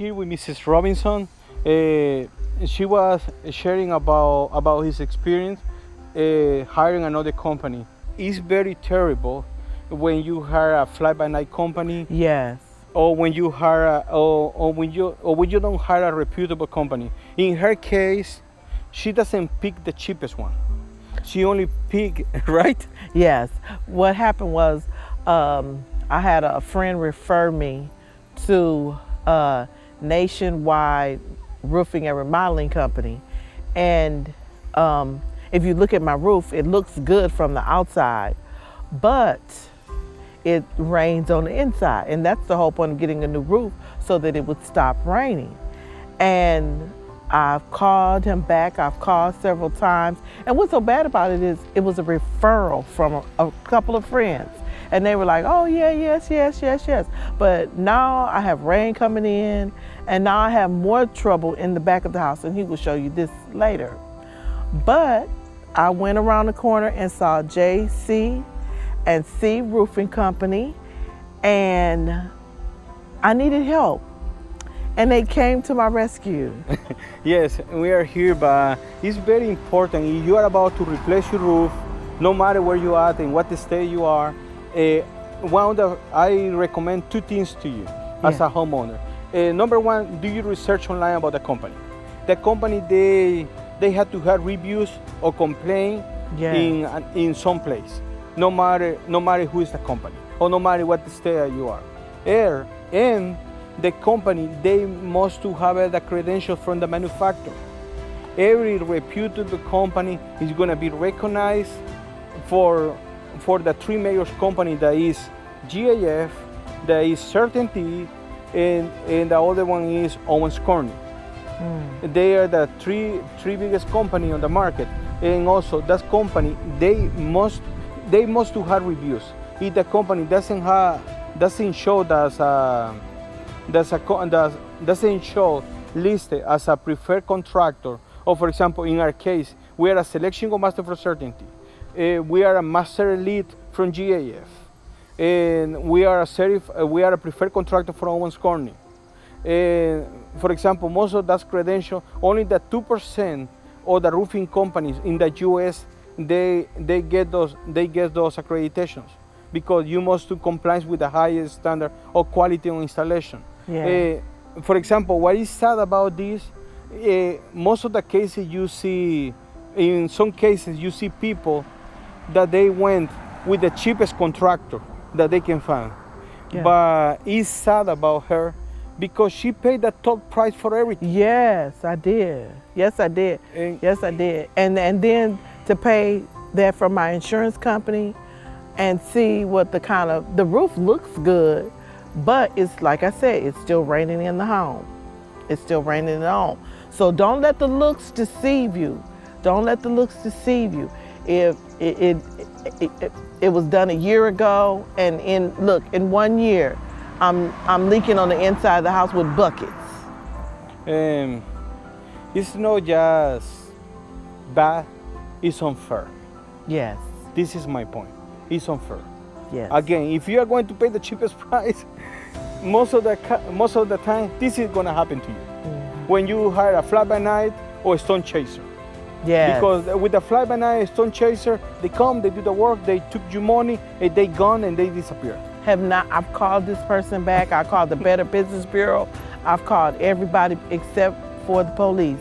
here with Mrs. Robinson. She was sharing about his experience hiring another company. It's very terrible when you hire a fly-by-night company. Yes. Or when you hire or when you don't hire a reputable company. In her case, she doesn't pick the cheapest one. She only pick, right? Yes. What happened was I had a friend refer me to a nationwide roofing and remodeling company. And if you look at my roof, it looks good from the outside, but it rains on the inside. And that's the whole point of getting a new roof, so that it would stop raining. And I've called him back, I've called several times. And what's so bad about it is it was a referral from a couple of friends. And they were like, oh yeah, yes. But now I have rain coming in, and now I have more trouble in the back of the house, and he will show you this later. But I went around the corner and saw JC&C Roofing Company, and I needed help. And they came to my rescue. Yes, we are here, but it's very important. If you are about to replace your roof, no matter where you are and what state you are, I recommend two things to you as a homeowner. Number one, do your research online about the company. The company, they have to have reviews or complaint in some place, no matter who is the company or no matter what state you are. And the company, they must to have the credentials from the manufacturer. Every reputable company is going to be recognized for the three major companies, that is GAF, that is Certainty, and the other one is Owens Corning. They are the three biggest companies on the market, and also that company, they must to have reviews. If the company doesn't show doesn't show listed as a preferred contractor, or for example, in our case, we are a selection master for Certainty. We are a master elite from GAF, and we are a preferred contractor for Owens Corning. For example, most of that credential, only the 2% of the roofing companies in the U.S. they get those accreditations, because you must to comply with the highest standard of quality on installation. Yeah. For example, what is sad about this? Most of the cases you see, in some cases you see people that they went with the cheapest contractor that they can find. Yeah. But it's sad about her because she paid the top price for everything. Yes, I did. Yes, I did. Yes, I did. And then to pay that from my insurance company and see what the roof looks good, but it's like I said, it's still raining in the home. It's still raining in the home. So don't let the looks deceive you. Don't let the looks deceive you. If it was done a year ago, and in 1 year, I'm leaking on the inside of the house with buckets. It's not just bad, it's unfair. Yes. This is my point. It's unfair. Yes. Again, if you are going to pay the cheapest price, most of the time, this is going to happen to you. Mm-hmm. When you hire a fly-by-night or a stone chaser. Yes. Because with the fly-by-night stone chaser, they come, they do the work, they took your money, and they gone and they disappear. I've called this person back. I called the Better Business Bureau. I've called everybody except for the police.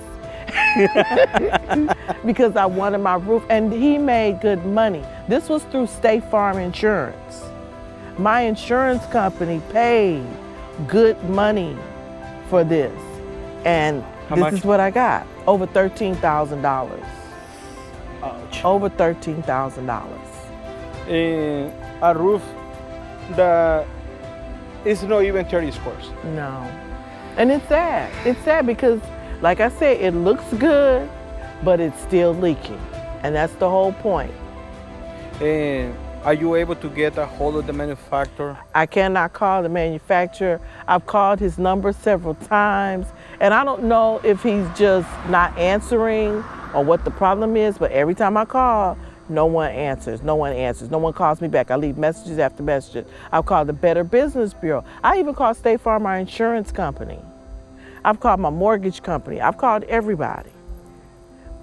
Because I wanted my roof, and he made good money. This was through State Farm Insurance. My insurance company paid good money for this. And this is what I got. Over $13,000. Ouch. Over $13,000. A roof that is not even 30 squares. No. And it's sad. It's sad because, like I said, it looks good, but it's still leaking. And that's the whole point. And are you able to get a hold of the manufacturer? I cannot call the manufacturer. I've called his number several times, and I don't know if he's just not answering or what the problem is, but every time I call, no one answers. No one answers. No one calls me back. I leave messages after messages. I've called the Better Business Bureau. I even called State Farm, my insurance company. I've called my mortgage company. I've called everybody.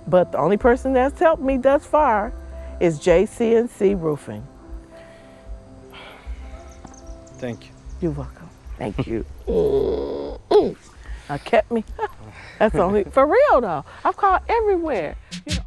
But the only person that's helped me thus far is JC&C Roofing. Thank you. You're welcome. Thank you. Kept me. That's only for real though. I've called everywhere. You know,